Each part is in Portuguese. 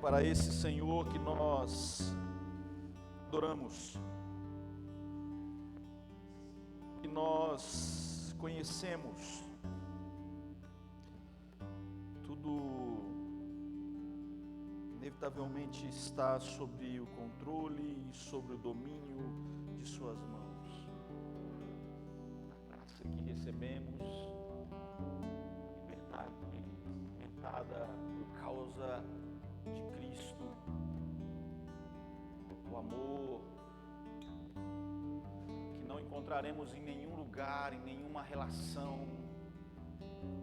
para esse Senhor que nós adoramos, que nós conhecemos. Tudo inevitavelmente está sob o controle e sobre o domínio de suas mãos. A graça que recebemos, libertada por causa de Cristo, o amor que não encontraremos em nenhum lugar, em nenhuma relação,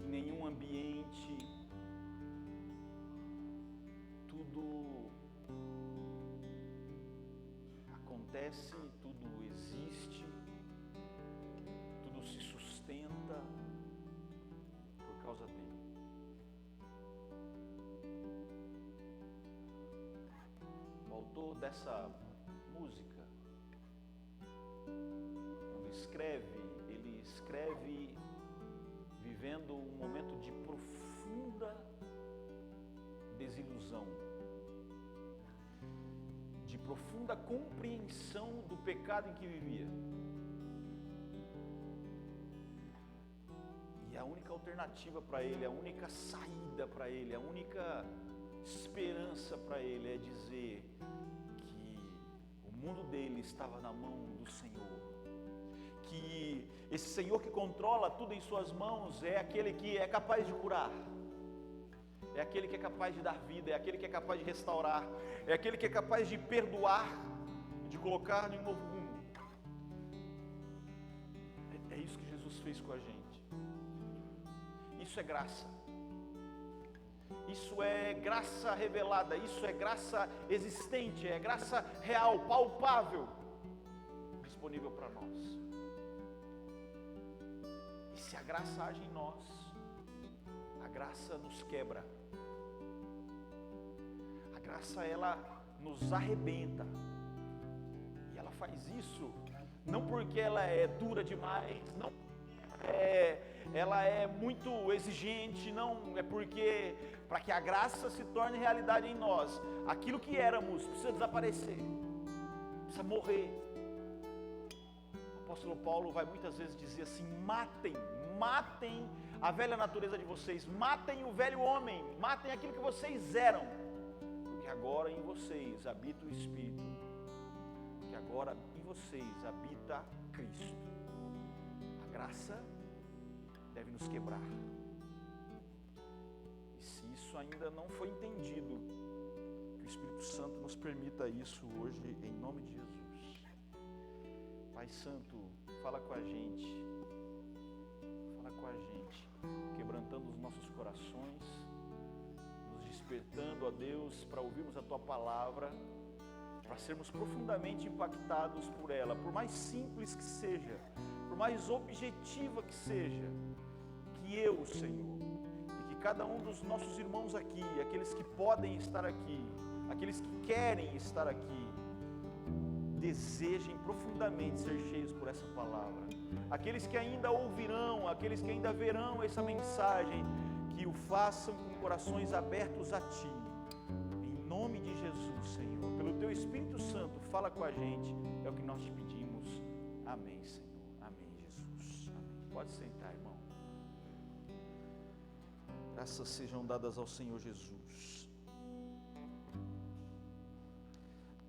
em nenhum ambiente. Tudo acontece, tudo existe, tudo se sustenta por causa dele. O autor dessa música, quando ele escreve vivendo um momento de profunda desilusão, de profunda compreensão do pecado em que vivia. E a única alternativa para ele, a única saída para ele, a única esperança para ele é dizer que o mundo dele estava na mão do Senhor, que esse Senhor que controla tudo em suas mãos é aquele que é capaz de curar, é aquele que é capaz de dar vida, é aquele que é capaz de restaurar, é aquele que é capaz de perdoar, de colocar em um novo rumo. É isso que Jesus fez com a gente. Isso é graça. Isso é graça revelada, isso é graça existente, é graça real, palpável, disponível para nós. E se a graça age em nós, a graça nos quebra. A graça, ela nos arrebenta. E ela faz isso não porque ela é dura demais, não ela é muito exigente, não é porque, para que a graça se torne realidade em nós, aquilo que éramos precisa desaparecer, precisa morrer. O apóstolo Paulo vai muitas vezes dizer assim: matem a velha natureza de vocês, matem o velho homem, matem aquilo que vocês eram, porque agora em vocês habita o Espírito, que agora em vocês habita Cristo. A graça deve nos quebrar. E se isso ainda não foi entendido, que o Espírito Santo nos permita isso hoje, em nome de Jesus. Pai Santo, fala com a gente, quebrantando os nossos corações, nos despertando, ó Deus, para ouvirmos a Tua palavra, para sermos profundamente impactados por ela, por mais simples que seja, por mais objetiva que seja, que eu, Senhor, e que cada um dos nossos irmãos aqui, aqueles que podem estar aqui, aqueles que querem estar aqui, desejem profundamente ser cheios por essa palavra. Aqueles que ainda ouvirão, aqueles que ainda verão essa mensagem, que o façam com corações abertos a Ti. Em nome de Jesus, Senhor, pelo Teu Espírito Santo, fala com a gente, é o que nós te pedimos. Amém, Senhor. Amém, Jesus. Amém. Pode sentar, irmão. Graças sejam dadas ao Senhor Jesus.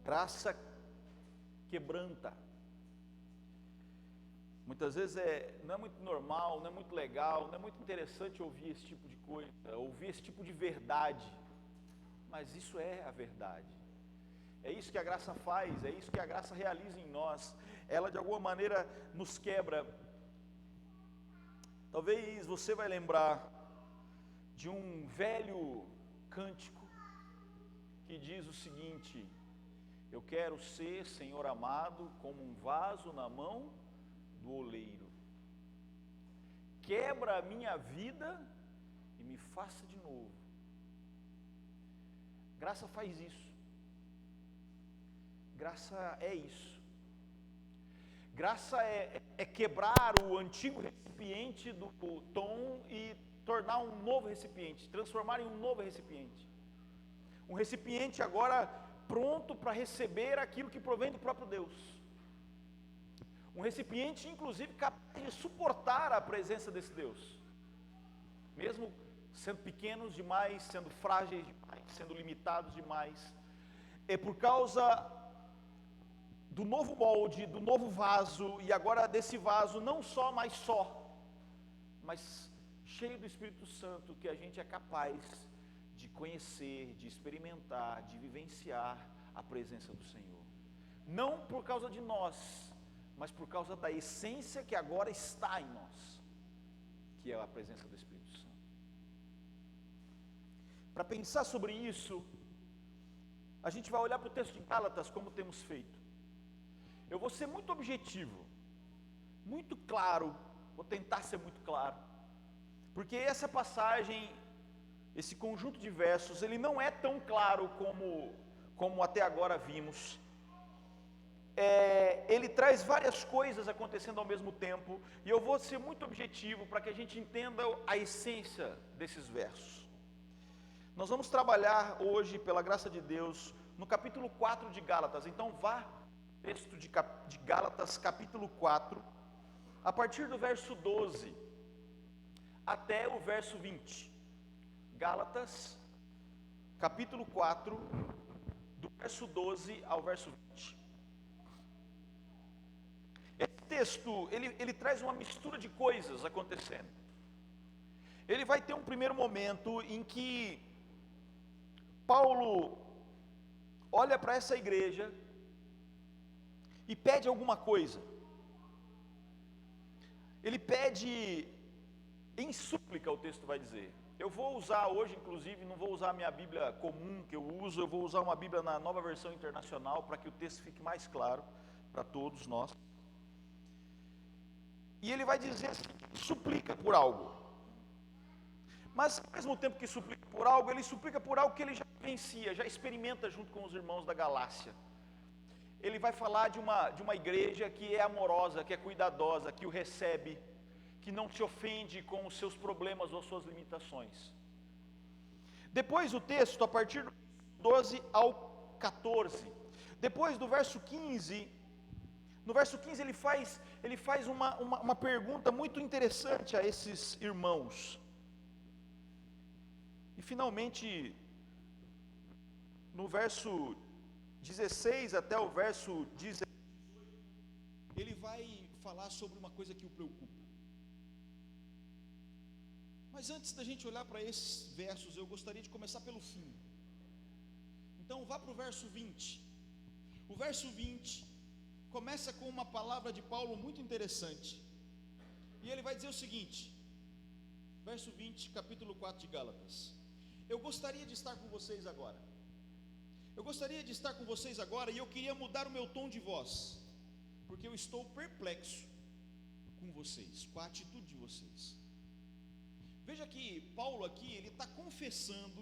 Graça quebranta. Muitas vezes não é muito normal, não é muito legal, não é muito interessante ouvir esse tipo de coisa, ouvir esse tipo de verdade, mas isso é a verdade. É isso que a graça faz, é isso que a graça realiza em nós. Ela de alguma maneira nos quebra. Talvez você vai lembrar de um velho cântico que diz o seguinte: eu quero ser, Senhor amado, como um vaso na mão do oleiro. Quebra a minha vida e me faça de novo. Graça faz isso. Graça é isso. Graça é quebrar o antigo recipiente do tom e tornar um novo recipiente, transformar em um novo recipiente. um recipiente agora pronto para receber aquilo que provém do próprio Deus, um recipiente inclusive capaz de suportar a presença desse Deus, mesmo sendo pequenos demais, sendo frágeis demais, sendo limitados demais. É por causa do novo molde, do novo vaso, e agora desse vaso não só, mas cheio do Espírito Santo, que a gente é capaz de conhecer, de experimentar, de vivenciar a presença do Senhor. Não por causa de nós, mas por causa da essência que agora está em nós, que é a presença do Espírito Santo. Para pensar sobre isso, a gente vai olhar para o texto de Gálatas, como temos feito. Eu vou ser muito objetivo, muito claro, vou tentar ser muito claro, porque essa passagem, esse conjunto de versos, ele não é tão claro como até agora vimos. Ele traz várias coisas acontecendo ao mesmo tempo, e eu vou ser muito objetivo para que a gente entenda a essência desses versos. Nós vamos trabalhar hoje, pela graça de Deus, no capítulo 4 de Gálatas. Então vá, texto de Gálatas, capítulo 4, a partir do verso 12 até o verso 20. Gálatas, capítulo 4, do verso 12 ao verso 20. Esse texto, ele traz uma mistura de coisas acontecendo. Ele vai ter um primeiro momento em que Paulo olha para essa igreja e pede alguma coisa. Ele pede em súplica, o texto vai dizer. Eu vou usar hoje, inclusive, não vou usar a minha Bíblia comum que eu uso, eu vou usar uma Bíblia na Nova Versão Internacional, para que o texto fique mais claro para todos nós. E ele vai dizer assim, suplica por algo. Mas ao mesmo tempo que suplica por algo, ele suplica por algo que ele já vivencia, já experimenta junto com os irmãos da Galácia. Ele vai falar de uma igreja que é amorosa, que é cuidadosa, que o recebe, que não se ofende com os seus problemas ou suas limitações. Depois o texto, a partir do 12 ao 14, depois do verso 15, no verso 15 ele faz uma pergunta muito interessante a esses irmãos. E finalmente, no verso 16 até o verso 18, ele vai falar sobre uma coisa que o preocupa. Mas antes da gente olhar para esses versos, eu gostaria de começar pelo fim. Então vá para o verso 20. O verso 20 começa com uma palavra de Paulo muito interessante. E ele vai dizer o seguinte, verso 20, capítulo 4 de Gálatas. Eu gostaria de estar com vocês agora. Eu gostaria de estar com vocês agora e eu queria mudar o meu tom de voz, porque eu estou perplexo com vocês, com a atitude de vocês. Veja que Paulo aqui, ele está confessando,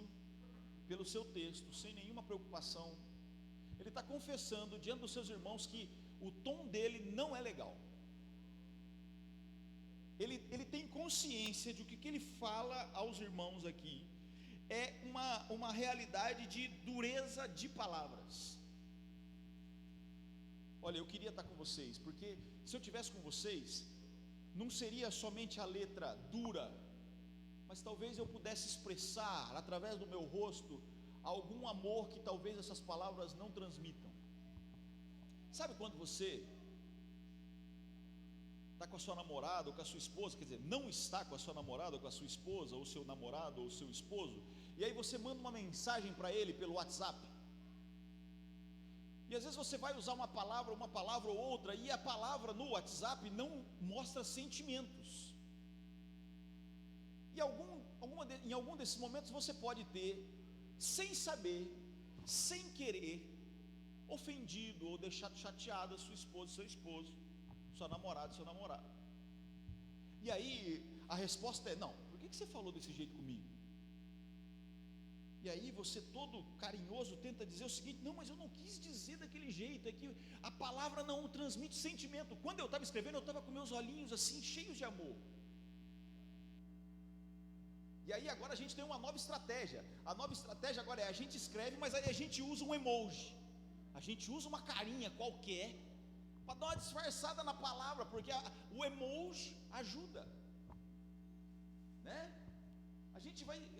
pelo seu texto, sem nenhuma preocupação, ele está confessando diante dos seus irmãos que o tom dele não é legal. Ele tem consciência de que o que ele fala aos irmãos aqui é uma realidade de dureza de palavras. Olha, eu queria estar com vocês, porque se eu estivesse com vocês, não seria somente a letra dura, mas talvez eu pudesse expressar, através do meu rosto, algum amor que talvez essas palavras não transmitam. Sabe quando você está com a sua namorada ou com a sua esposa, quer dizer, não está com a sua namorada ou com a sua esposa, ou seu namorado ou seu esposo, e aí você manda uma mensagem para ele pelo WhatsApp, e às vezes você vai usar uma palavra ou outra, e a palavra no WhatsApp não mostra sentimentos, e em algum desses momentos você pode ter, sem saber, sem querer, ofendido ou deixado chateado a sua esposa, seu esposo, sua namorada, seu namorado. E aí a resposta é: não, por que você falou desse jeito comigo? E aí você, todo carinhoso, tenta dizer o seguinte: não, mas eu não quis dizer daquele jeito, é que a palavra não transmite sentimento. Quando eu estava escrevendo, eu estava com meus olhinhos assim, cheios de amor. E aí agora a gente tem uma nova estratégia. A nova estratégia agora é: a gente escreve, mas aí a gente usa um emoji, a gente usa uma carinha qualquer para dar uma disfarçada na palavra, porque o emoji ajuda, né?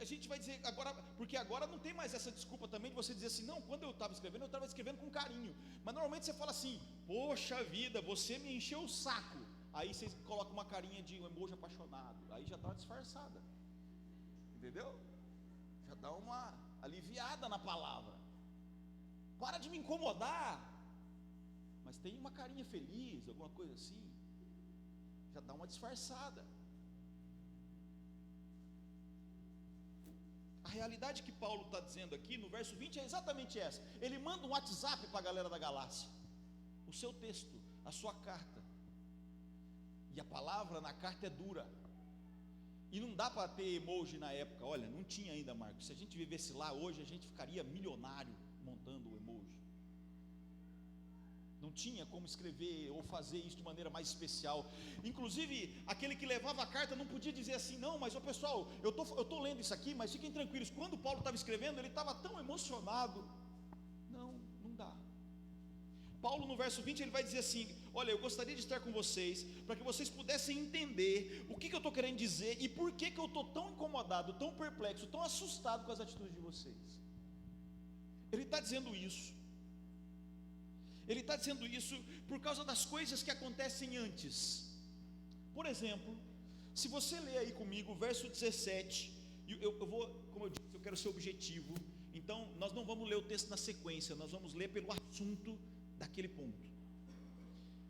A gente vai dizer agora, porque agora não tem mais essa desculpa também de você dizer assim: não, quando eu estava escrevendo com carinho. Mas normalmente você fala assim: poxa vida, você me encheu o saco. Aí você coloca uma carinha de um emoji apaixonado, aí já dá uma disfarçada, entendeu? Já dá uma aliviada na palavra. Para de me incomodar, mas tem uma carinha feliz, alguma coisa assim, já dá uma disfarçada. A realidade que Paulo está dizendo aqui no verso 20 é exatamente essa. Ele manda um WhatsApp para a galera da Galácia, o seu texto, a sua carta, e a palavra na carta é dura, e não dá para ter emoji na época. Olha, não tinha ainda, Marcos. Se a gente vivesse lá hoje, a gente ficaria milionário montando o emoji. Não tinha como escrever ou fazer isso de maneira mais especial. Inclusive, aquele que levava a carta não podia dizer assim: não, mas pessoal, eu tô lendo isso aqui, mas fiquem tranquilos, quando Paulo estava escrevendo, ele estava tão emocionado. Não dá. Paulo no verso 20 ele vai dizer assim: olha, eu gostaria de estar com vocês, para que vocês pudessem entender o que eu estou querendo dizer, e por que eu estou tão incomodado, tão perplexo, tão assustado com as atitudes de vocês. Ele está dizendo isso. Ele está dizendo isso por causa das coisas que acontecem antes. Por exemplo, se você ler aí comigo o verso 17, eu vou, como eu disse, eu quero ser objetivo. Então nós não vamos ler o texto na sequência, nós vamos ler pelo assunto daquele ponto.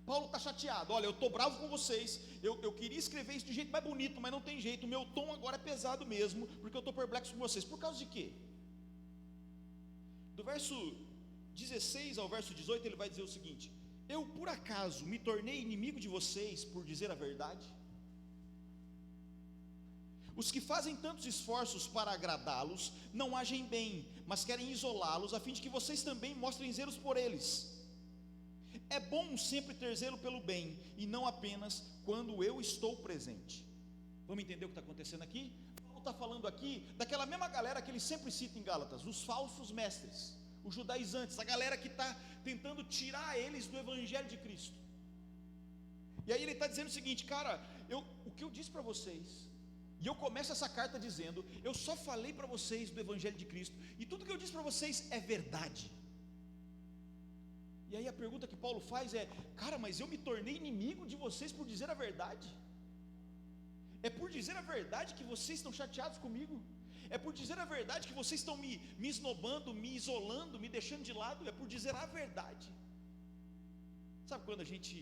Paulo está chateado: olha, eu estou bravo com vocês, eu queria escrever isso de jeito mais bonito, mas não tem jeito, o meu tom agora é pesado mesmo, porque eu estou perplexo com vocês. Por causa de quê? Do verso 16 ao verso 18 ele vai dizer o seguinte: eu por acaso me tornei inimigo de vocês por dizer a verdade? Os que fazem tantos esforços para agradá-los não agem bem, mas querem isolá-los, a fim de que vocês também mostrem zelos por eles. É bom sempre ter zelo pelo bem, e não apenas quando eu estou presente. Vamos entender o que está acontecendo aqui? Paulo está falando aqui daquela mesma galera que ele sempre cita em Gálatas, os falsos mestres, os judaizantes, a galera que está tentando tirar eles do evangelho de Cristo. E aí ele está dizendo o seguinte: cara, o que eu disse para vocês, e eu começo essa carta dizendo: eu só falei para vocês do evangelho de Cristo, e tudo que eu disse para vocês é verdade. E aí a pergunta que Paulo faz é: cara, mas eu me tornei inimigo de vocês por dizer a verdade? É por dizer a verdade que vocês estão chateados comigo? É por dizer a verdade que vocês estão me esnobando, me isolando, me deixando de lado? É por dizer a verdade. Sabe quando a gente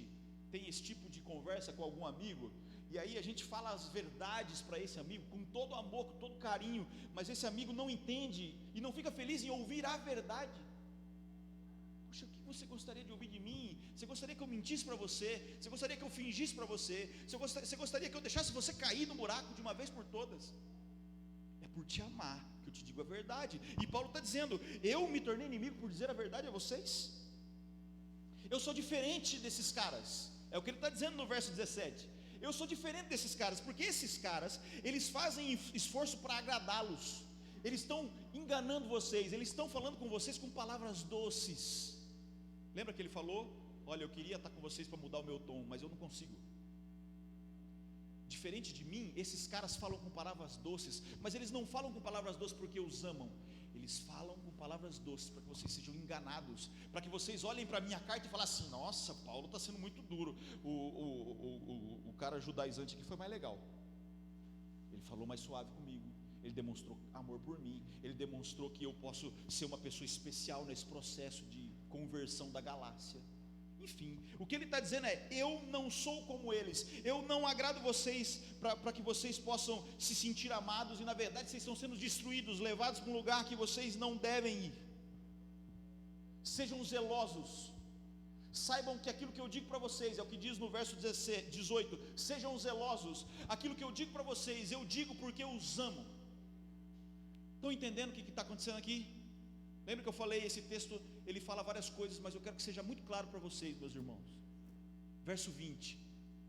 tem esse tipo de conversa com algum amigo, e aí a gente fala as verdades para esse amigo com todo amor, com todo carinho, mas esse amigo não entende e não fica feliz em ouvir a verdade? Poxa, o que você gostaria de ouvir de mim? Você gostaria que eu mentisse para você? Você gostaria que eu fingisse para você? Você gostaria que eu deixasse você cair no buraco de uma vez por todas? É por te amar que eu te digo a verdade. E Paulo está dizendo: eu me tornei inimigo por dizer a verdade a vocês? Eu sou diferente desses caras. É o que ele está dizendo no verso 17. Eu sou diferente desses caras, porque esses caras, eles fazem esforço para agradá-los. Eles estão enganando vocês, eles estão falando com vocês com palavras doces. Lembra que ele falou: olha, eu queria estar com vocês para mudar o meu tom, mas eu não consigo. Diferente de mim, esses caras falam com palavras doces, mas eles não falam com palavras doces porque os amam. Eles falam com palavras doces para que vocês sejam enganados, para que vocês olhem para a minha carta e falem assim: nossa, Paulo está sendo muito duro. O cara judaizante aqui foi mais legal, ele falou mais suave comigo, ele demonstrou amor por mim, ele demonstrou que eu posso ser uma pessoa especial nesse processo de conversão da Galácia. Enfim, o que ele está dizendo é: eu não sou como eles, eu não agrado vocês para que vocês possam se sentir amados, e na verdade vocês estão sendo destruídos, levados para um lugar que vocês não devem ir. Sejam zelosos, saibam que aquilo que eu digo para vocês é o que diz no verso 18: sejam zelosos, aquilo que eu digo para vocês, eu digo porque eu os amo. Estão entendendo o que está acontecendo aqui? Lembra que eu falei, esse texto, ele fala várias coisas, mas eu quero que seja muito claro para vocês, meus irmãos. Verso 20: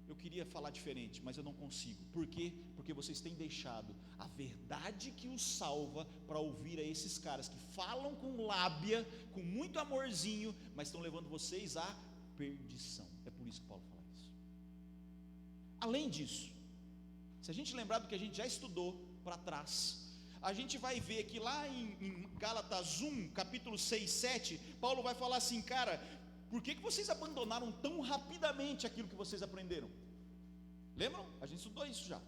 eu queria falar diferente, mas eu não consigo. Por quê? Porque vocês têm deixado a verdade que os salva para ouvir a esses caras que falam com lábia, com muito amorzinho, mas estão levando vocês à perdição. É por isso que Paulo fala isso. Além disso, se a gente lembrar do que a gente já estudou para trás, a gente vai ver que lá em Gálatas 1, capítulo 6, 7, Paulo vai falar assim, cara, por que vocês abandonaram tão rapidamente aquilo que vocês aprenderam? Lembram? A gente estudou isso já.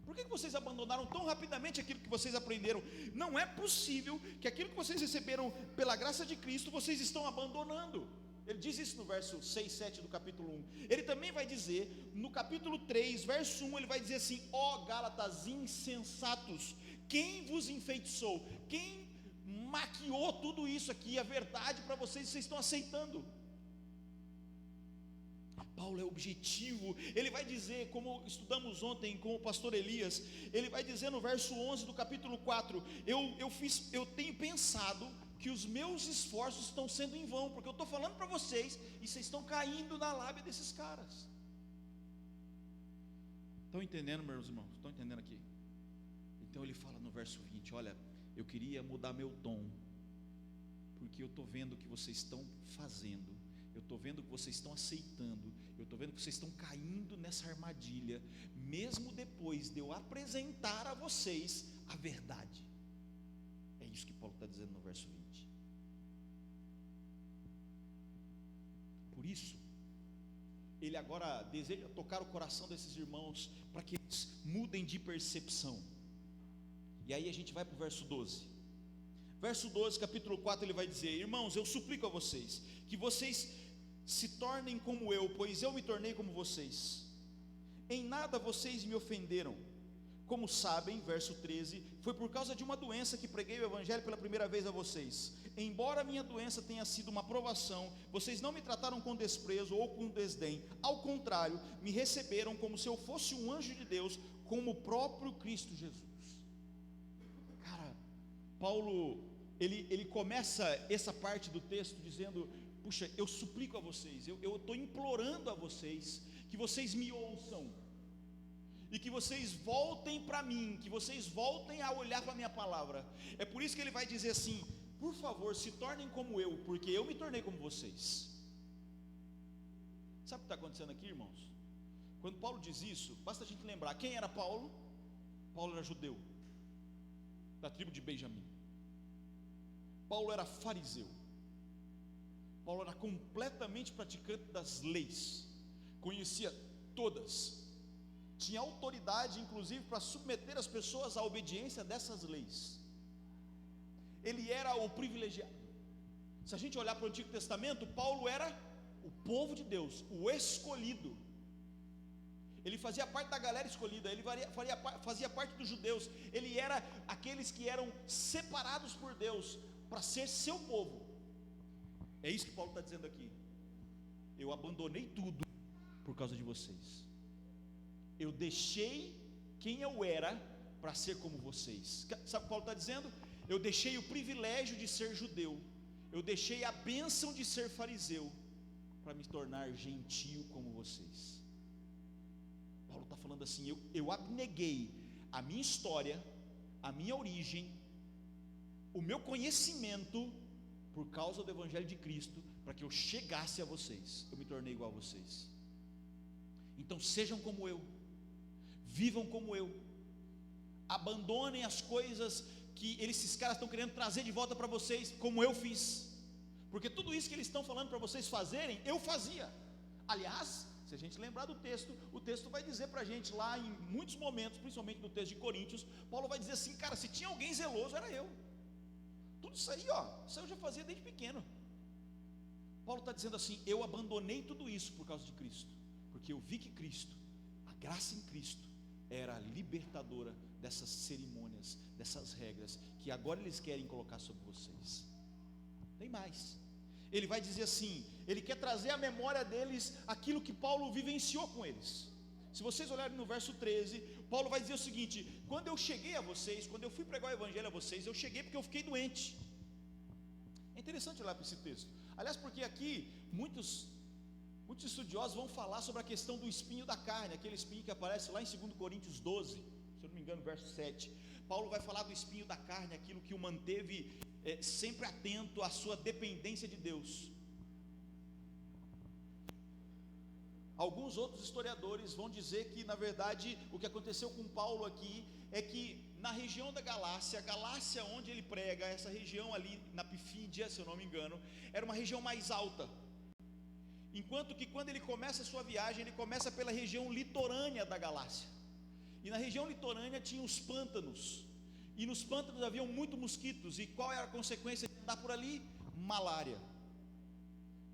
Por que vocês abandonaram tão rapidamente aquilo que vocês aprenderam? Não é possível que aquilo que vocês receberam pela graça de Cristo, vocês estão abandonando. Ele diz isso no verso 6, 7 do capítulo 1. Ele também vai dizer, no capítulo 3, verso 1, ele vai dizer assim, ó Gálatas insensatos, quem vos enfeitiçou? Quem maquiou tudo isso aqui, a verdade para vocês estão aceitando? Paulo é objetivo, ele vai dizer, como estudamos ontem com o pastor Elias, ele vai dizer no verso 11 do capítulo 4, eu tenho pensado que os meus esforços estão sendo em vão, porque eu estou falando para vocês, e vocês estão caindo na lábia desses caras. Estão entendendo, meus irmãos? Estão entendendo aqui? Então ele fala no verso 20, olha, eu queria mudar meu tom, porque eu estou vendo o que vocês estão fazendo, eu estou vendo que vocês estão aceitando, eu estou vendo que vocês estão caindo nessa armadilha, mesmo depois de eu apresentar a vocês a verdade. É isso que Paulo está dizendo no verso 20. Por isso, ele agora deseja tocar o coração desses irmãos, para que eles mudem de percepção. E aí a gente vai para o verso 12. Verso 12, capítulo 4, ele vai dizer, irmãos, eu suplico a vocês, que vocês se tornem como eu, pois eu me tornei como vocês. Em nada vocês me ofenderam. Como sabem, verso 13, foi por causa de uma doença que preguei o evangelho pela primeira vez a vocês. Embora a minha doença tenha sido uma provação, vocês não me trataram com desprezo ou com desdém. Ao contrário, me receberam como se eu fosse um anjo de Deus, como o próprio Cristo Jesus. Cara, Paulo, ele começa essa parte do texto dizendo, puxa, eu suplico a vocês, eu estou implorando a vocês, que vocês me ouçam, e que vocês voltem para mim, que vocês voltem a olhar para a minha palavra. É por isso que ele vai dizer assim, por favor, se tornem como eu, porque eu me tornei como vocês. Sabe o que está acontecendo aqui, irmãos? Quando Paulo diz isso, basta a gente lembrar, quem era Paulo? Paulo era judeu, da tribo de Benjamim. Paulo era fariseu. Paulo era completamente praticante das leis, conhecia todas, tinha autoridade inclusive para submeter as pessoas à obediência dessas leis. Ele era o privilegiado. Se a gente olhar para o Antigo Testamento, Paulo era o povo de Deus, o escolhido. Ele fazia parte da galera escolhida, ele fazia parte dos judeus, ele era aqueles que eram separados por Deus para ser seu povo. É isso que Paulo está dizendo aqui. Eu abandonei tudo por causa de vocês. Eu deixei quem eu era para ser como vocês. Sabe o que Paulo está dizendo? Eu deixei o privilégio de ser judeu, eu deixei a bênção de ser fariseu, para me tornar gentio como vocês. Paulo está falando assim, eu abneguei a minha história, a minha origem, o meu conhecimento, por causa do evangelho de Cristo, para que eu chegasse a vocês. Eu me tornei igual a vocês. Então sejam como eu, vivam como eu, abandonem as coisas que esses caras estão querendo trazer de volta para vocês, como eu fiz, porque tudo isso que eles estão falando para vocês fazerem, eu fazia. Aliás, se a gente lembrar do texto, o texto vai dizer para a gente lá em muitos momentos, principalmente no texto de Coríntios, Paulo vai dizer assim, cara, se tinha alguém zeloso, era eu. Tudo isso aí, isso eu já fazia desde pequeno. Paulo está dizendo assim, eu abandonei tudo isso por causa de Cristo, porque eu vi que Cristo, a graça em Cristo, era libertadora dessas cerimônias, dessas regras, que agora eles querem colocar sobre vocês. Tem mais, ele vai dizer assim, ele quer trazer à memória deles aquilo que Paulo vivenciou com eles. Se vocês olharem no verso 13, Paulo vai dizer o seguinte, quando eu cheguei a vocês, quando eu fui pregar o evangelho a vocês, eu cheguei porque eu fiquei doente. É interessante olhar para esse texto, aliás, porque aqui muitos Muitos estudiosos vão falar sobre a questão do espinho da carne, aquele espinho que aparece lá em 2 Coríntios 12, se eu não me engano, verso 7. Paulo vai falar do espinho da carne, aquilo que o manteve sempre atento à sua dependência de Deus. Alguns outros historiadores vão dizer que, na verdade, o que aconteceu com Paulo aqui é que na região da Galácia onde ele prega, essa região ali na Pifídia, se eu não me engano, era uma região mais alta. Enquanto que quando ele começa a sua viagem, ele começa pela região litorânea da Galácia. E na região litorânea tinha os pântanos. E nos pântanos haviam muitos mosquitos. E qual era a consequência de andar por ali? Malária.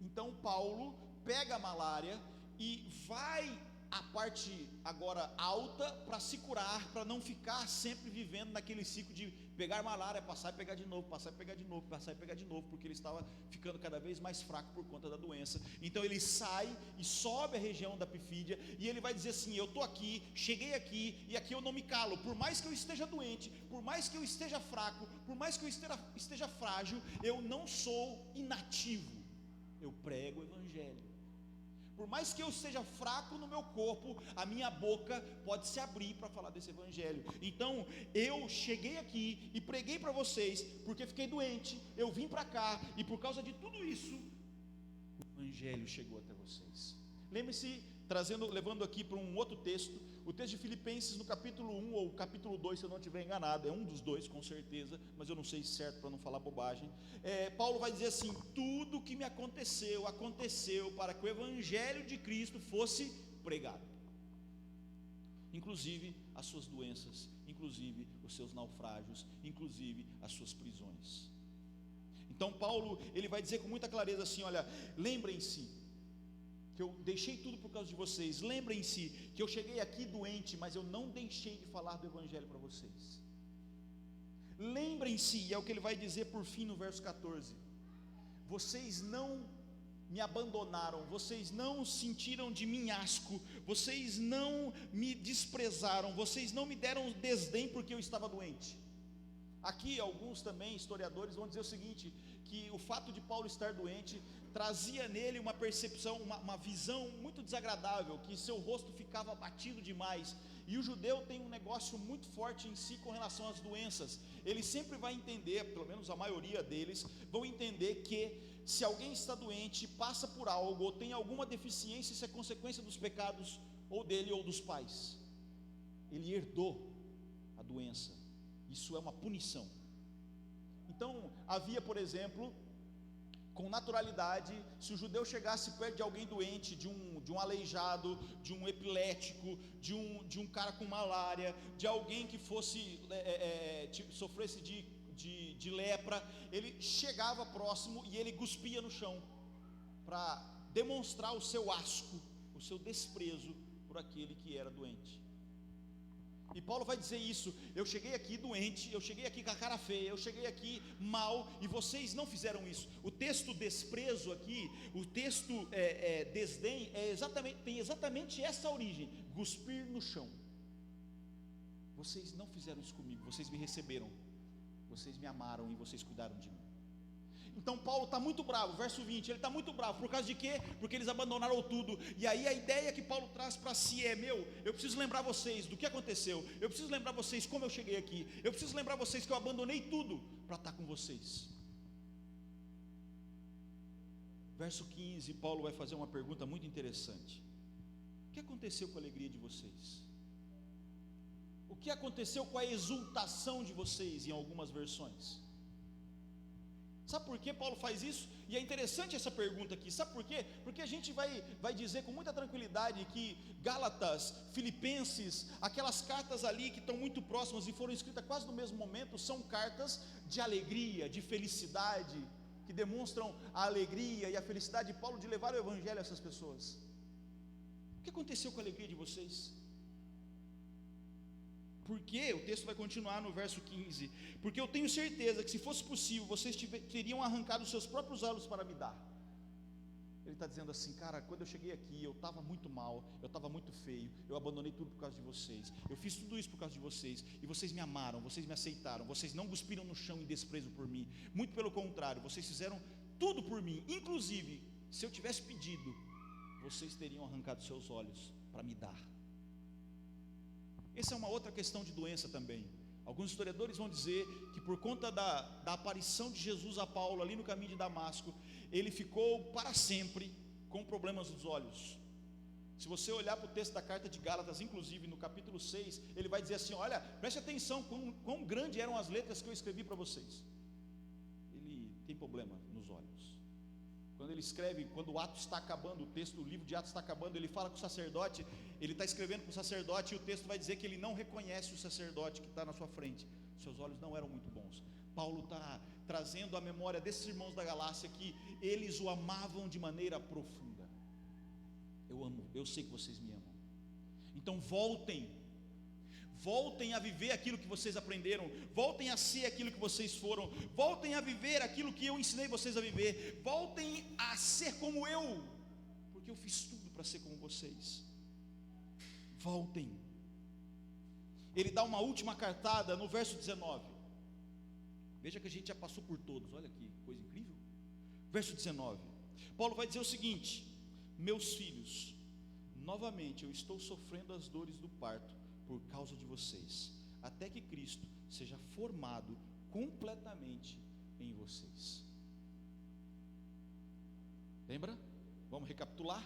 Então Paulo pega a malária e vai à parte agora alta para se curar, para não ficar sempre vivendo naquele ciclo de pegar malária, passar e pegar de novo, passar e pegar de novo, passar e pegar de novo, porque ele estava ficando cada vez mais fraco por conta da doença. Então ele sai e sobe a região da Pifídia, e ele vai dizer assim: eu estou aqui, cheguei aqui, e aqui eu não me calo, por mais que eu esteja doente, por mais que eu esteja fraco, por mais que eu esteja frágil, eu não sou inativo, eu prego o Evangelho. Por mais que eu esteja fraco no meu corpo, a minha boca pode se abrir para falar desse Evangelho. Então eu cheguei aqui e preguei para vocês, porque fiquei doente, eu vim para cá, e por causa de tudo isso, o Evangelho chegou até vocês. Lembre-se, levando aqui para um outro texto, o texto de Filipenses no capítulo 1 ou capítulo 2, se eu não estiver enganado, é um dos dois com certeza, mas eu não sei certo para não falar bobagem. Paulo vai dizer assim: tudo que me aconteceu para que o Evangelho de Cristo fosse pregado, inclusive as suas doenças, inclusive os seus naufrágios, inclusive as suas prisões. Então Paulo, ele vai dizer com muita clareza assim: olha, lembrem-se que eu deixei tudo por causa de vocês. Lembrem-se que eu cheguei aqui doente, mas eu não deixei de falar do Evangelho para vocês. Lembrem-se, e é o que ele vai dizer por fim no verso 14: vocês não me abandonaram, vocês não sentiram de mim asco, vocês não me desprezaram, vocês não me deram desdém porque eu estava doente. Aqui alguns também historiadores vão dizer o seguinte, que o fato de Paulo estar doente trazia nele uma percepção, uma visão muito desagradável, que seu rosto ficava abatido demais. E o judeu tem um negócio muito forte em si com relação às doenças. Ele sempre vai entender, pelo menos a maioria deles, vão entender que se alguém está doente, passa por algo, ou tem alguma deficiência, isso é consequência dos pecados, ou dele ou dos pais. Ele herdou a doença, isso é uma punição. Então havia, por exemplo, com naturalidade, se o judeu chegasse perto de alguém doente, de um aleijado, de um epilético, de um cara com malária, de alguém que fosse sofresse de lepra, ele chegava próximo e ele cuspia no chão, para demonstrar o seu asco, o seu desprezo por aquele que era doente. E Paulo vai dizer isso: eu cheguei aqui doente, eu cheguei aqui com a cara feia, eu cheguei aqui mal, e vocês não fizeram isso. O texto desprezo aqui, o texto desdém, tem exatamente essa origem: cuspir no chão. Vocês não fizeram isso comigo, vocês me receberam, vocês me amaram e vocês cuidaram de mim. Então Paulo está muito bravo, verso 20, ele está muito bravo, por causa de quê? Porque eles abandonaram tudo. E aí a ideia que Paulo traz para si é: eu preciso lembrar vocês do que aconteceu, eu preciso lembrar vocês como eu cheguei aqui, eu preciso lembrar vocês que eu abandonei tudo para estar com vocês. Verso 15, Paulo vai fazer uma pergunta muito interessante: o que aconteceu com a alegria de vocês? O que aconteceu com a exultação de vocês, em algumas versões? Sabe por que Paulo faz isso? E é interessante essa pergunta aqui, sabe por quê? Porque a gente vai dizer com muita tranquilidade que Gálatas, Filipenses, aquelas cartas ali que estão muito próximas e foram escritas quase no mesmo momento, são cartas de alegria, de felicidade, que demonstram a alegria e a felicidade de Paulo de levar o Evangelho a essas pessoas. O que aconteceu com a alegria de vocês? Porque o texto vai continuar no verso 15: porque eu tenho certeza que, se fosse possível, vocês teriam arrancado os seus próprios olhos para me dar. Ele está dizendo assim: cara, quando eu cheguei aqui, eu estava muito mal, eu estava muito feio, eu abandonei tudo por causa de vocês, eu fiz tudo isso por causa de vocês, e vocês me amaram, vocês me aceitaram, vocês não cuspiram no chão em desprezo por mim, muito pelo contrário, vocês fizeram tudo por mim, inclusive, se eu tivesse pedido, vocês teriam arrancado seus olhos para me dar. Essa é uma outra questão de doença também. Alguns historiadores vão dizer que por conta da aparição de Jesus a Paulo ali no caminho de Damasco, ele ficou para sempre com problemas nos olhos. Se você olhar para o texto da carta de Gálatas, inclusive no capítulo 6, ele vai dizer assim: olha, preste atenção quão grandes eram as letras que eu escrevi para vocês. Ele tem problema nos olhos. Quando ele escreve, quando o ato está acabando, o texto do livro de Atos está acabando, ele fala com o sacerdote, ele está escrevendo com o sacerdote, e o texto vai dizer que ele não reconhece o sacerdote que está na sua frente. Seus olhos não eram muito bons. Paulo está trazendo a memória desses irmãos da Galácia que eles o amavam de maneira profunda. Eu amo, eu sei que vocês me amam. Então voltem a viver aquilo que vocês aprenderam, voltem a ser aquilo que vocês foram, voltem a viver aquilo que eu ensinei vocês a viver, voltem a ser como eu, porque eu fiz tudo para ser como vocês. Voltem. Ele dá uma última cartada no verso 19. Veja que a gente já passou por todos, olha que coisa incrível. Verso 19, Paulo vai dizer o seguinte: meus filhos, novamente eu estou sofrendo as dores do parto por causa de vocês, até que Cristo seja formado completamente em vocês. Lembra? Vamos recapitular?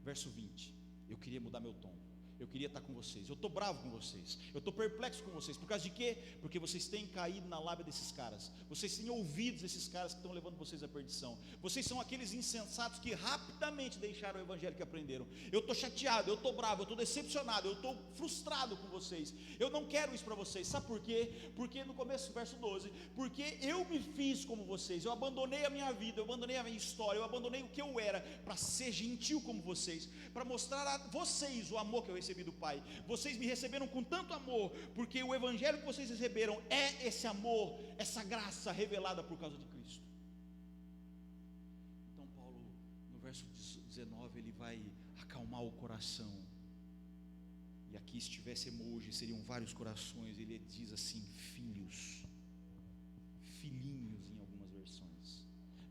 Verso 20, eu queria mudar meu tom, eu queria estar com vocês, eu estou bravo com vocês, eu estou perplexo com vocês, por causa de quê? Porque vocês têm caído na lábia desses caras, vocês têm ouvidos desses caras que estão levando vocês à perdição, vocês são aqueles insensatos que rapidamente deixaram o evangelho que aprenderam. Eu estou chateado, eu estou bravo, eu estou decepcionado, eu estou frustrado com vocês, eu não quero isso para vocês. Sabe por quê? Porque no começo do verso 12, porque eu me fiz como vocês, eu abandonei a minha vida, eu abandonei a minha história, eu abandonei o que eu era, para ser gentil como vocês, para mostrar a vocês o amor que eu recebi do Pai. Vocês me receberam com tanto amor, porque o evangelho que vocês receberam é esse amor, essa graça revelada por causa de Cristo. Então Paulo, no verso 19, ele vai acalmar o coração, e aqui se tivesse emoji, seriam vários corações. Ele diz assim: filhos, filhinhos em algumas versões,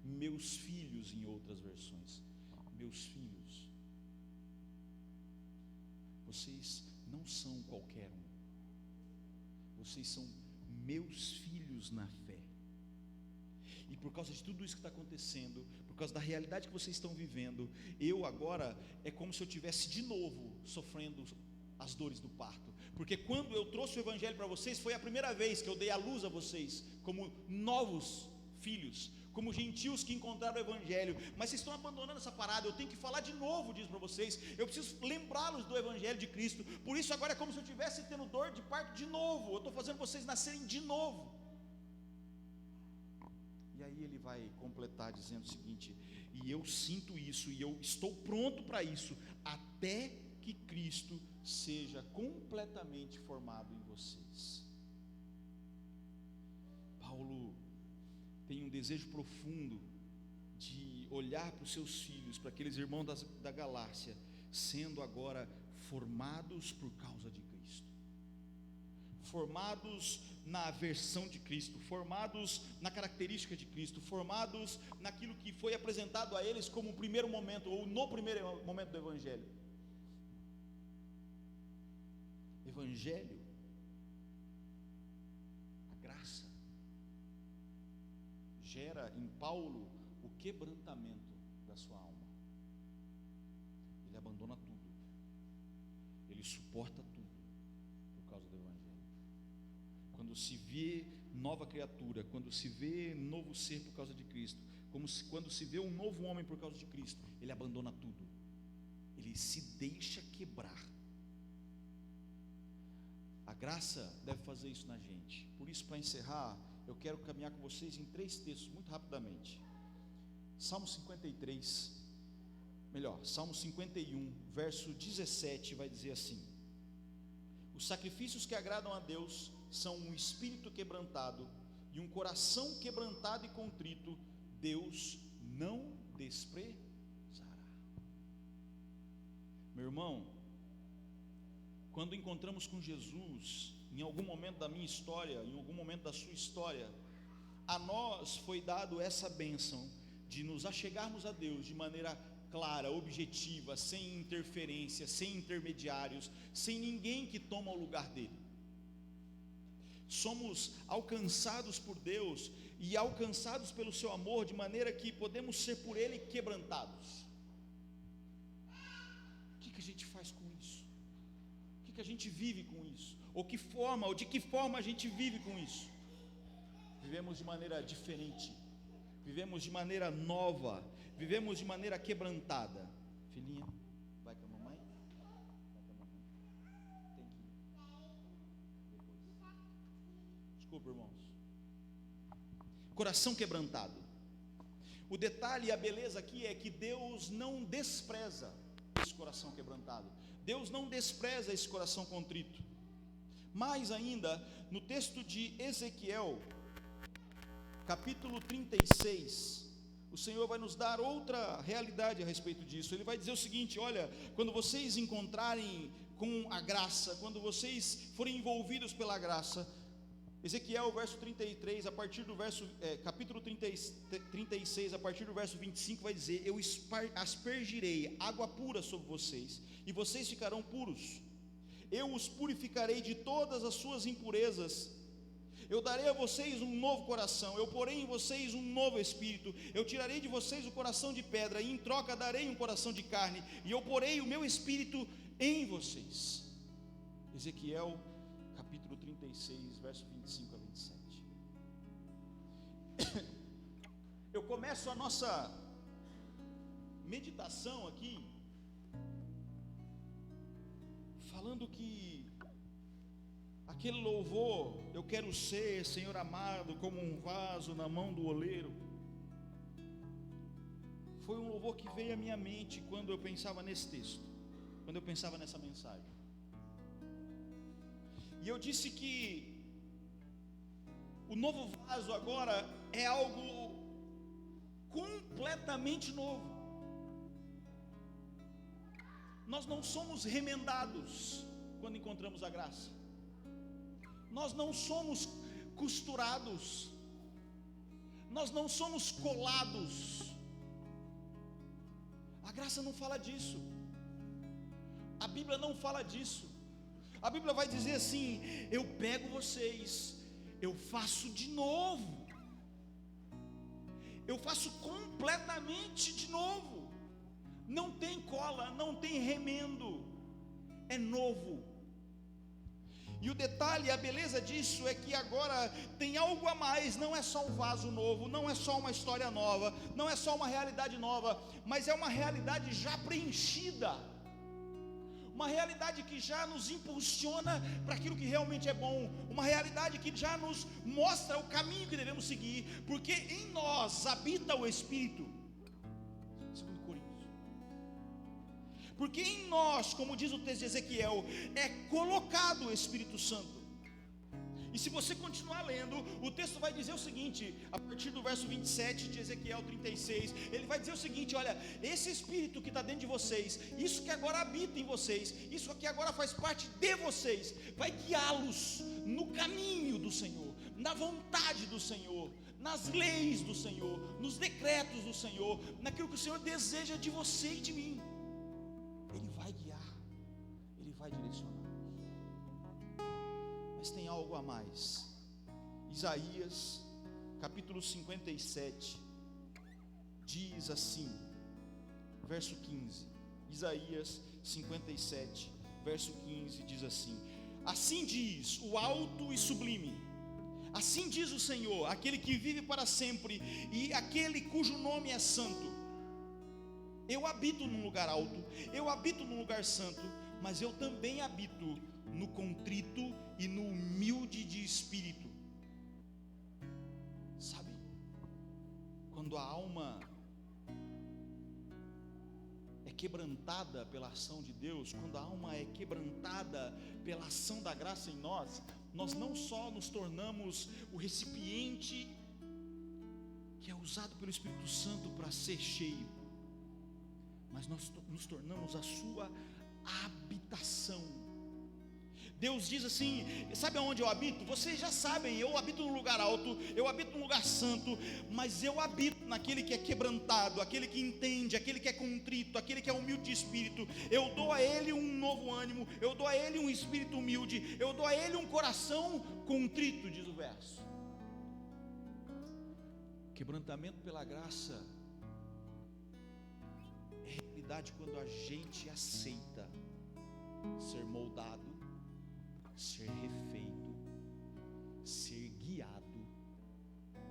meus filhos em outras versões, meus filhos. Vocês não são qualquer um, vocês são meus filhos na fé. E por causa de tudo isso que está acontecendo, por causa da realidade que vocês estão vivendo, eu agora é como se eu tivesse de novo sofrendo as dores do parto. Porque quando eu trouxe o evangelho para vocês, foi a primeira vez que eu dei a luz a vocês, como novos filhos, como gentios que encontraram o evangelho. Mas vocês estão abandonando essa parada, eu tenho que falar de novo disso para vocês, eu preciso lembrá-los do evangelho de Cristo. Por isso agora é como se eu estivesse tendo dor de parto de novo, eu estou fazendo vocês nascerem de novo. E aí ele vai completar dizendo o seguinte: e eu sinto isso, e eu estou pronto para isso, até que Cristo seja completamente formado em vocês. Paulo tem um desejo profundo de olhar para os seus filhos, para aqueles irmãos da Galácia, sendo agora formados por causa de Cristo, formados na versão de Cristo, formados na característica de Cristo, formados naquilo que foi apresentado a eles como o primeiro momento, ou no primeiro momento do Evangelho. Evangelho, a graça, gera em Paulo o quebrantamento da sua alma. Ele abandona tudo, ele suporta tudo por causa do evangelho. Quando se vê nova criatura, quando se vê novo ser por causa de Cristo, quando se vê um novo homem por causa de Cristo, ele abandona tudo, ele se deixa quebrar. A graça deve fazer isso na gente. Por isso, para encerrar, eu quero caminhar com vocês em 3 textos, muito rapidamente. Salmo 53, Salmo 51, verso 17, vai dizer assim: os sacrifícios que agradam a Deus são um espírito quebrantado, e um coração quebrantado e contrito, Deus não desprezará. Meu irmão, quando encontramos com Jesus, em algum momento da minha história, em algum momento da sua história, a nós foi dado essa bênção de nos achegarmos a Deus de maneira clara, objetiva, sem interferência, sem intermediários, sem ninguém que toma o lugar dele. Somos alcançados por Deus e alcançados pelo seu amor, de maneira que podemos ser por ele quebrantados. O que a gente faz com isso? O que a gente vive com isso? Ou de que forma a gente vive com isso? Vivemos de maneira diferente, vivemos de maneira nova, vivemos de maneira quebrantada. Filhinha, vai com a mamãe? Vai com a mamãe. Tem que ir depois. Desculpa, irmãos. Coração quebrantado. O detalhe e a beleza aqui é que Deus não despreza esse coração quebrantado. Deus não despreza esse coração contrito. Mais ainda, no texto de Ezequiel, capítulo 36, o Senhor vai nos dar outra realidade a respeito disso. Ele vai dizer o seguinte: olha, quando vocês encontrarem com a graça, quando vocês forem envolvidos pela graça, Ezequiel, verso 33, a partir do verso, capítulo 36, a partir do verso 25, vai dizer: eu aspergirei água pura sobre vocês, e vocês ficarão puros. Eu os purificarei de todas as suas impurezas. Eu darei a vocês um novo coração, eu porei em vocês um novo espírito, eu tirarei de vocês o coração de pedra, e em troca darei um coração de carne, e eu porei o meu espírito em vocês. Ezequiel, capítulo 36, verso 25 a 27. Eu começo a nossa meditação aqui falando que aquele louvor, eu quero ser, Senhor amado, como um vaso na mão do oleiro, foi um louvor que veio à minha mente quando eu pensava nesse texto, quando eu pensava nessa mensagem. E eu disse que o novo vaso agora é algo completamente novo. Nós não somos remendados quando encontramos a graça. Nós não somos costurados. Nós não somos colados. A graça não fala disso. A Bíblia não fala disso. A Bíblia vai dizer assim: eu pego vocês, eu faço de novo, eu faço completamente de novo. Não tem cola, não tem remendo, é novo. E o detalhe, a beleza disso é que agora tem algo a mais. Não é só um vaso novo, não é só uma história nova, não é só uma realidade nova, mas é uma realidade já preenchida, uma realidade que já nos impulsiona para aquilo que realmente é bom, uma realidade que já nos mostra o caminho que devemos seguir, porque em nós habita o Espírito. 2 Coríntios. Porque em nós, como diz o texto de Ezequiel, é colocado o Espírito Santo. E se você continuar lendo, o texto vai dizer o seguinte, a partir do verso 27 de Ezequiel 36, ele vai dizer o seguinte: olha, esse Espírito que está dentro de vocês, isso que agora habita em vocês, isso que agora faz parte de vocês, vai guiá-los no caminho do Senhor, na vontade do Senhor, nas leis do Senhor, nos decretos do Senhor, naquilo que o Senhor deseja de você e de mim. Ele vai guiar, Ele vai direcionar. Mas tem algo a mais. Isaías, capítulo 57, diz assim, verso 15. Isaías 57, verso 15, diz assim: assim diz o alto e sublime, assim diz o Senhor, aquele que vive para sempre e aquele cujo nome é santo: eu habito num lugar alto, eu habito num lugar santo, mas eu também habito no contrito e no humilde de espírito. Sabe, quando a alma é quebrantada pela ação de Deus, quando a alma é quebrantada pela ação da graça em nós, nós não só nos tornamos o recipiente que é usado pelo Espírito Santo para ser cheio, mas nós nos tornamos a sua habitação. Deus diz assim: sabe aonde eu habito? Vocês já sabem, eu habito num lugar alto, eu habito num lugar santo, mas eu habito naquele que é quebrantado, aquele que entende, aquele que é contrito, aquele que é humilde de espírito. Eu dou a ele um novo ânimo, eu dou a ele um espírito humilde, eu dou a ele um coração contrito, diz o verso. Quebrantamento pela graça é realidade quando a gente aceita ser moldado, ser refeito, ser guiado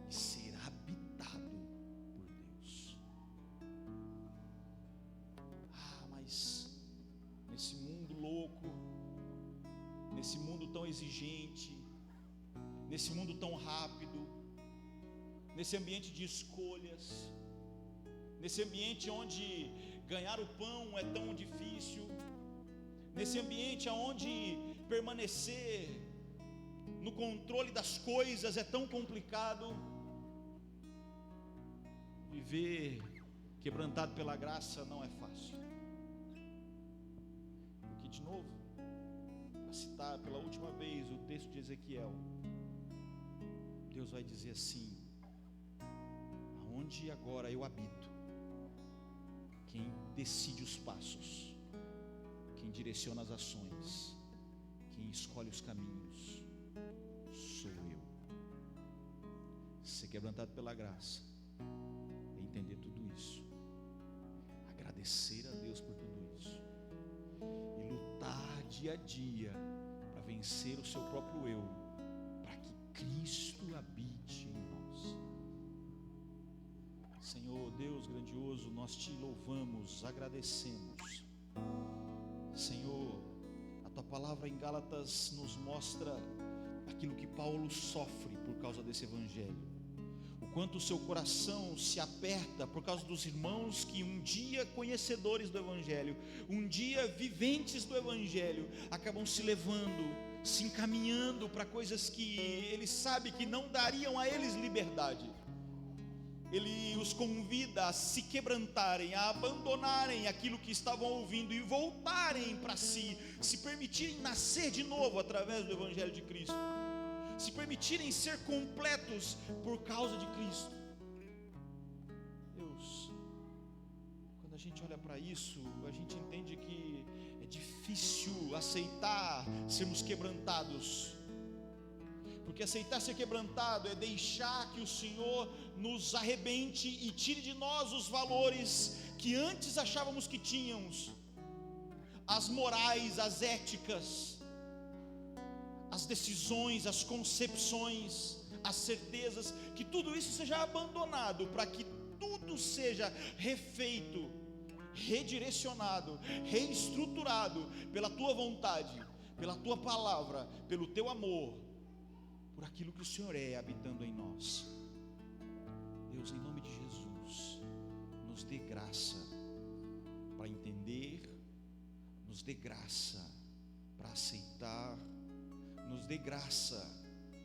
e ser habitado por Deus. Mas nesse mundo louco, nesse mundo tão exigente, nesse mundo tão rápido, nesse ambiente de escolhas, nesse ambiente onde ganhar o pão é tão difícil, nesse ambiente onde permanecer no controle das coisas é tão complicado, viver quebrantado pela graça não é fácil. Porque, de novo, para citar pela última vez o texto de Ezequiel, Deus vai dizer assim: aonde agora eu habito, quem decide os passos, quem direciona as ações, quem escolhe os caminhos, sou eu. Ser quebrantado pela graça é entender tudo isso, agradecer a Deus por tudo isso e lutar dia a dia para vencer o seu próprio eu, para que Cristo habite em nós. Senhor Deus grandioso, nós te louvamos, agradecemos. Senhor, a tua palavra em Gálatas nos mostra aquilo que Paulo sofre por causa desse evangelho, o quanto o seu coração se aperta por causa dos irmãos que um dia conhecedores do evangelho, um dia viventes do evangelho, acabam se levando, se encaminhando para coisas que ele sabe que não dariam a eles liberdade. Ele os convida a se quebrantarem, a abandonarem aquilo que estavam ouvindo e voltarem para si, se permitirem nascer de novo através do evangelho de Cristo, se permitirem ser completos por causa de Cristo. Deus, quando a gente olha para isso, a gente entende que é difícil aceitar sermos quebrantados, porque aceitar ser quebrantado é deixar que o Senhor nos arrebente e tire de nós os valores que antes achávamos que tínhamos, as morais, as éticas, as decisões, as concepções, as certezas, que tudo isso seja abandonado para que tudo seja refeito, redirecionado, reestruturado pela tua vontade, pela tua palavra, pelo teu amor, por aquilo que o Senhor é habitando em nós. Deus, em nome de Jesus, nos dê graça para entender, nos dê graça para aceitar, nos dê graça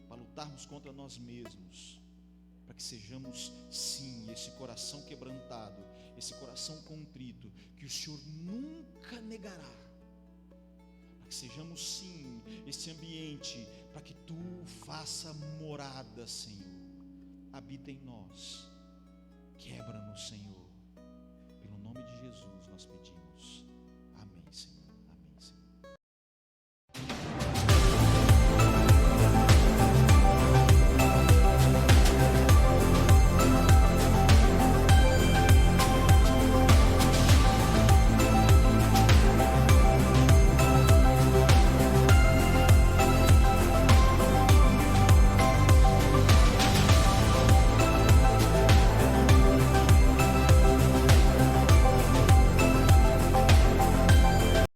para lutarmos contra nós mesmos, para que sejamos sim esse coração quebrantado, esse coração contrito, que o Senhor nunca negará, para que sejamos sim esse ambiente, para que tu faça morada, Senhor, habita em nós, quebra-nos, Senhor, pelo nome de Jesus nós pedimos, amém, Senhor.